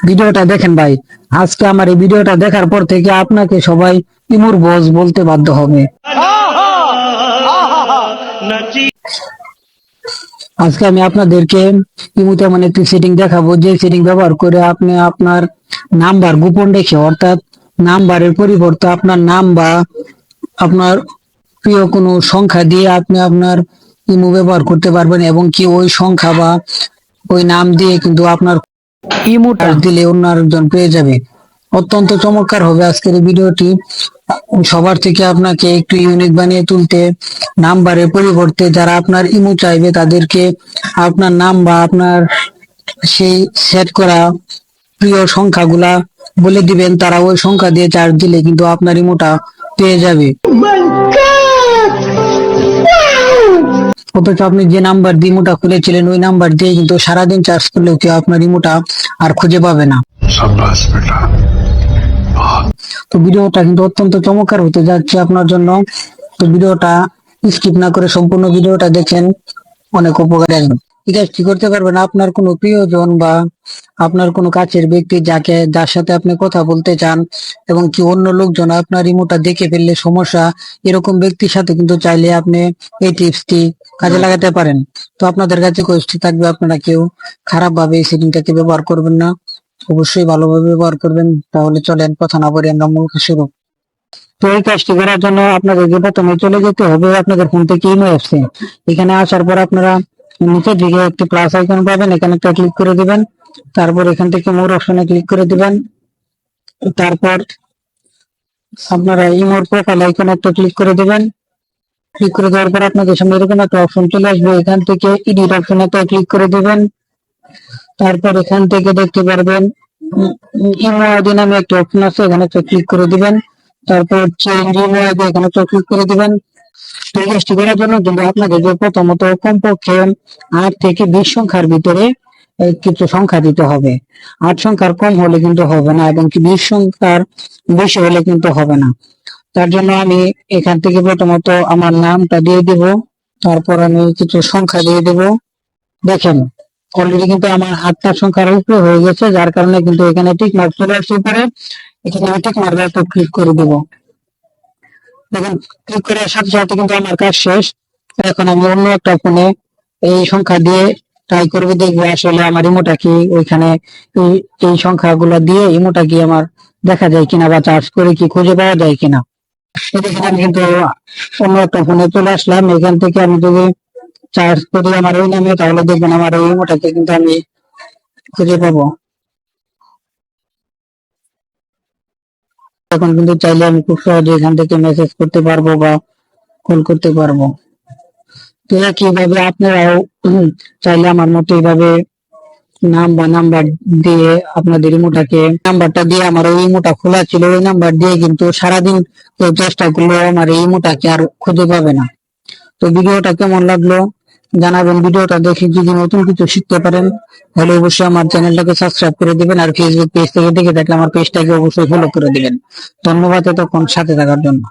ভিডিওটা দেখেন ভাই। আজকে আমার এই ভিডিওটা দেখার পর থেকে আপনাকে সবাই ইমুর বস বলতে বাধ্য হবে। আজকে আমি আপনাদেরকে ইমুতে এমন একটি সেটিং দেখাবো, যে সেটিং ব্যবহার করে আপনি আপনার নাম্বার গোপন রেখে, অর্থাৎ নাম্বারের পরিবর্তে আপনার নাম বা আপনার প্রিয় কোনো সংখ্যা দিয়ে আপনি আপনার ইমো ব্যবহার করতে পারবেন, এবং কি ওই সংখ্যা বা ওই নাম দিয়ে কিন্তু আপনার ইমোটা দিলে অন্য আরেকজন পেয়ে যাবে। অত্যন্ত চমৎকার হবে আজকের এই ভিডিওটি। সবার থেকে আপনাকে একটু ইউনিক বানিয়ে তুলতে, নাম্বারের পরিবর্তে যারা আপনার ইমো চাইবে তাদেরকে আপনার নাম বা আপনার সেই সেট করা প্রিয় সংখ্যাগুলা বলে দিবেন, তারা ওই সংখ্যা দিয়ে চার্জ দিলে কিন্তু আপনার ইমোটা পেয়ে যাবে। অথচ আপনি যে নাম্বার দিয়ে ইমোটা খুলেছিলেন ওই নাম্বার দিয়ে কিন্তু সারাদিন চার্জ করলেও কেউ আপনার ইমোটা আর খুঁজে পাবে না। তো ভিডিওটা কিন্তু অত্যন্ত চমৎকার হতে যাচ্ছে আপনার জন্য। তো ভিডিওটা স্কিপ না করে সম্পূর্ণ ভিডিওটা দেখেন, অনেক উপকারে আসবে। ঠিক আছে, কি করতে পারবেন, আপনার কোনো প্রিয়জন বা আপনার কোনো কাছের ব্যক্তি যার সাথে আপনি কথা বলতে চান, এবং কি অন্য লোকজন আপনার ইমোটা দেখে ফেললে সমস্যা, এরকম ব্যক্তির সাথে কিন্তু চাইলে আপনি এই টিপসটি কাজে লাগাতে পারেন। তো আপনাদের কাছে কোয়েস্টি থাকবে, আপনারা কেউ খারাপ ভাবে এই সেটিংটাকে ব্যবহার করবেন না, অবশ্যই ভালোভাবে ব্যবহার করবেন। তাহলে চলেন কথা না বলে আমরা মূল কাজ শুরু। তো এই কাজটি করার জন্য আপনাদেরকে প্রথমে চলে যেতে হবে আপনাদের ফোন থেকে ইমো অ্যাপসে। এখানে আসার পর আপনারা নিচের দিকে একটি প্লাস আইকন পাবেন, এখানে একটা ক্লিক করে দিবেন। তারপর এখান থেকে মোর অপশনে ক্লিক করে দিবেন। তারপর আপনারা ইমোর প্রোফাইল আইকনে একটা ক্লিক করে দিবেন। ক্লিক করে দেওয়ার পর আপনাদের সামনে এরকম একটা অপশন চলে আসবে, এখান থেকে এডিট অপশনে একটা ক্লিক করে দিবেন। তারপর এখান থেকে দেখতে পারবেন ইমো আইডি নামে একটা অপশন আছে, এখানে একটা ক্লিক করে দিবেন। তারপর চেঞ্জ ইমো আইডি, এখানে একটা ক্লিক করে দিবেন। এই কাজটি করার জন্য কিন্তু আপনাদের প্রথমত কমপক্ষে 8 থেকে 20 সংখ্যার ভিতরে কিছু সংখ্যা দিতে হবে। 8 সংখ্যার কম হলে কিন্তু হবে না, এবং কি 20 সংখ্যার বেশি হলে কিন্তু হবে না। তার জন্য আমি এখান থেকে প্রথমত আমার নামটা দিয়ে দেব, তারপর আমি কিছু সংখ্যা দিয়ে দেব। দেখেন অলরেডি কিন্তু আমার 8টা সংখ্যার উপরে হয়ে গেছে, যার কারণে কিন্তু এখানে টিক মার্ক চলে আসছে উপরে। এখানে আমি টিক মার্ক একটা ক্লিক করে দেব। দেখেন ক্লিক করার সাথে সাথে কিন্তু আমার কাজ শেষ। এখন আমি অন্য একটা ফোনে এই সংখ্যা দিয়ে ট্রাই করবো, দেখবো আসলে আমার ইমোটা কি ওইখানে এই সংখ্যাগুলো দিয়ে ইমোটা কি আমার দেখা যায় কিনা, বা চার্জ করে কি খুঁজে পাওয়া যায় কিনা। দেখেন আমি কিন্তু অন্য একটা ফোনে চলে আসলাম। এখান থেকে আমি যদি চার্জ করি আমার ওই নামে, তাহলে দেখবেন আমার ওই ইমোটাকে কিন্তু আমি খুঁজে পাবো। এখন কিন্তু চাইলে আমি খুব সহজে এখান থেকে মেসেজ করতে পারবো বা কল করতে পারবো। তো কিভাবে আপনারাও চাইলে আমার মতো এইভাবে নাম বা নাম্বার দিয়ে আপনাদের ইমোটাকে, নাম্বারটা দিয়ে আমার ওই ইমোটা খোলা ছিল, ওই নাম্বার দিয়ে কিন্তু সারাদিন কেউ চেষ্টা করলেও আমার এই ইমোটাকে আর খুঁজে পাবে না। তো ভিডিওটা কেমন লাগলো জানাবেন। ভিডিওটা দেখে যদি নতুন কিছু শিখতে পারেন তাহলে অবশ্যই আমার চ্যানেলটাকে সাবস্ক্রাইব করে দিবেন, আর ফেসবুক পেজ থেকে দেখে থাকলে আমার পেজটাকে অবশ্যই ফলো করে দিবেন। ধন্যবাদ এতক্ষণ সাথে থাকার জন্য।